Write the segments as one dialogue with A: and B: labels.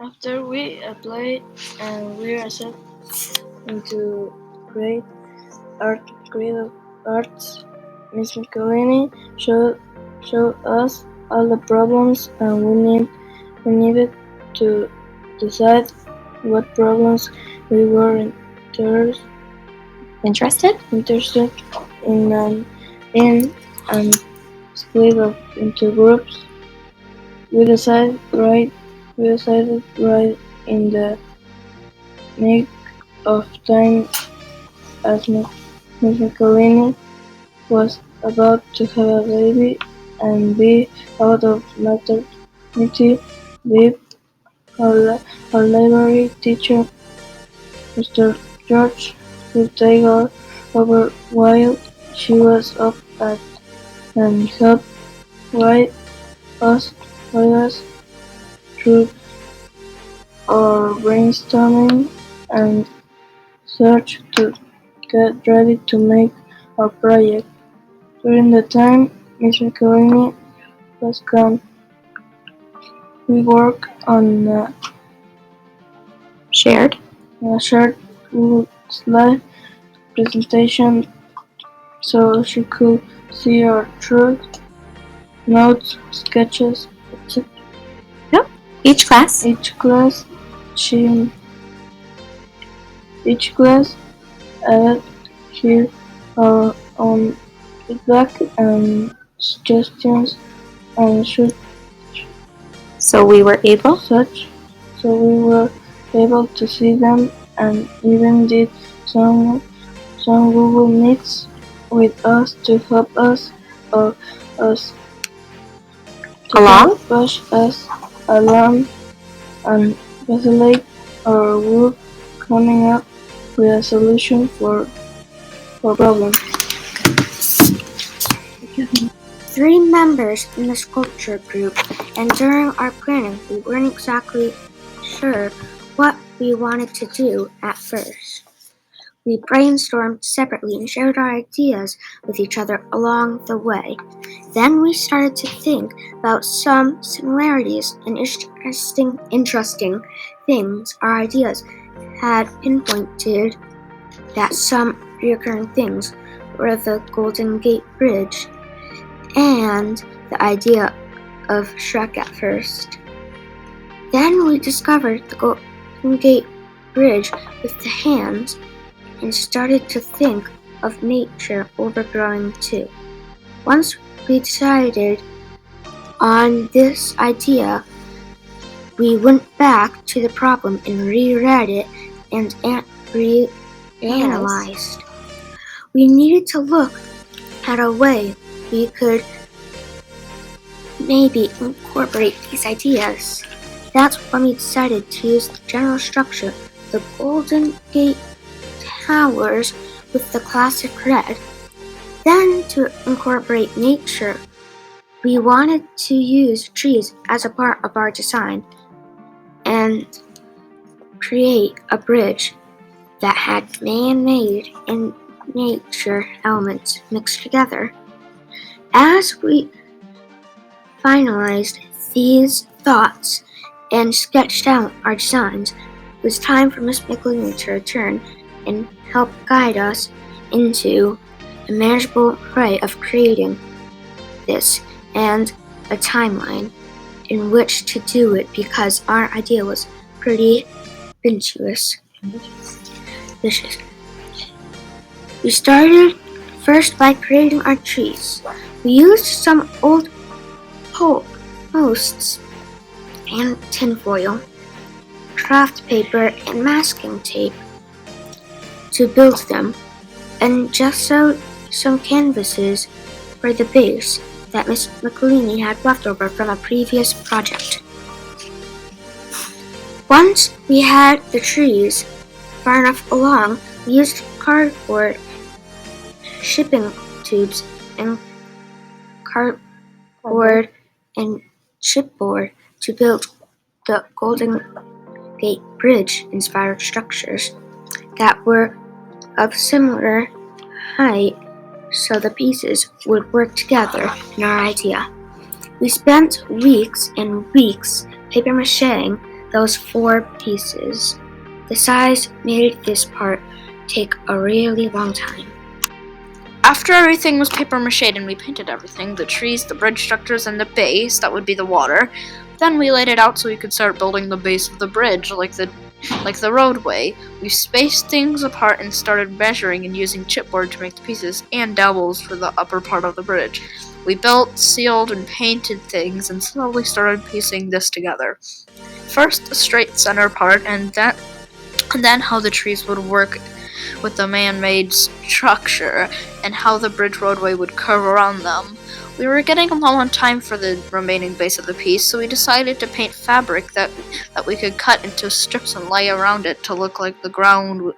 A: After we applied and we reset into great creative arts, Miss Michelini showed us all the problems and we needed to decide what problems we were
B: Interested?
A: interested in and split up into groups. We decided right in the nick of time as Miss Michelini was about to have a baby and be out of maternity leave. Our library teacher, Mr. George, would take her over while she was up at and help guide us through our brainstorming and search to get ready to make our project. During the time Miss Michelini was gone, we worked on
B: Shared?
A: a shared Google slide presentation so she could see our truth, notes, sketches, etc.
B: Each class?
A: Each class added here our own feedback and suggestions and
B: So we were able?
A: so we were able to see them and even did some Google Meets with us to help us
B: Along?
A: push us along and facilitate our work coming up with a solution for problems.
C: 3 members in the sculpture group, and during our planning, we weren't exactly sure what we wanted to do at first. We brainstormed separately and shared our ideas with each other along the way. Then we started to think about some similarities and interesting things our ideas had pinpointed that some recurring things were the Golden Gate Bridge and the idea of Shrek at first. Then we discovered the Golden Gate Bridge with the hands and started to think of nature overgrowing too. Once we decided on this idea, we went back to the problem and reread it and reanalyzed. We needed to look at a way we could maybe incorporate these ideas. That's when we decided to use the general structure, the Golden Gate Towers with the classic red. Then to incorporate nature, we wanted to use trees as a part of our design and create a bridge that had man-made and nature elements mixed together. As we finalized these thoughts and sketched out our designs, it was time for Miss Michelini to return and help guide us into a manageable way of creating this and a timeline in which to do it because our idea was pretty ambitious. We started first by creating our trees. We used some old posts and tinfoil, craft paper, and masking tape to build them, and just sewed some canvases for the base that Miss Michelini had left over from a previous project. Once we had the trees far enough along, we used cardboard, shipping tubes, and cardboard and chipboard to build the Golden Gate Bridge inspired structures that were of similar height so the pieces would work together in our idea. We spent weeks and weeks paper macheing those 4 pieces. The size made this part take a really long time.
D: After everything was paper mache'd and we painted everything, the trees, the bridge structures, and the base, that would be the water, then we laid it out so we could start building the base of the bridge, like the roadway. We spaced things apart and started measuring and using chipboard to make the pieces, and dowels for the upper part of the bridge. We built, sealed, and painted things and slowly started piecing this together. First, a straight center part, and then how the trees would work with the man-made structure, and how the bridge roadway would curve around them. We were getting low on time for the remaining base of the piece, so we decided to paint fabric that we could cut into strips and lay around it to look like the ground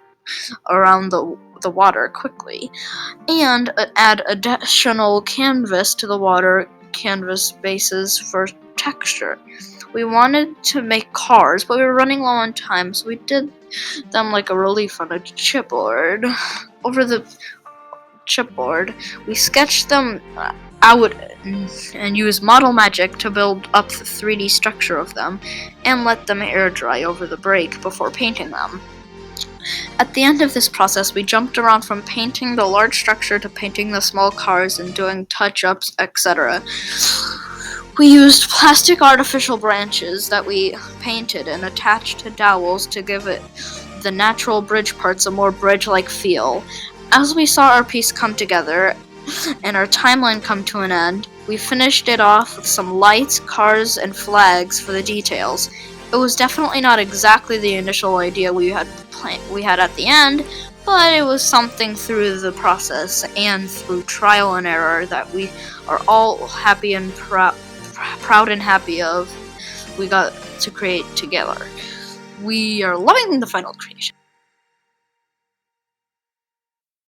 D: around the water quickly, and add additional canvas to the water canvas bases for texture. We wanted to make cars, but we were running low on time, so we did them like a relief on a chipboard. Over the chipboard, we sketched them out and used model magic to build up the 3D structure of them and let them air dry over the break before painting them. At the end of this process, we jumped around from painting the large structure to painting the small cars and doing touch-ups, etc. We used plastic artificial branches that we painted and attached to dowels to give it the natural bridge parts a more bridge-like feel. As we saw our piece come together and our timeline come to an end, we finished it off with some lights, cars, and flags for the details. It was definitely not exactly the initial idea we had at the end, but it was something through the process and through trial and error that we are all happy and proud and happy of we got to create together. We are loving the final creation.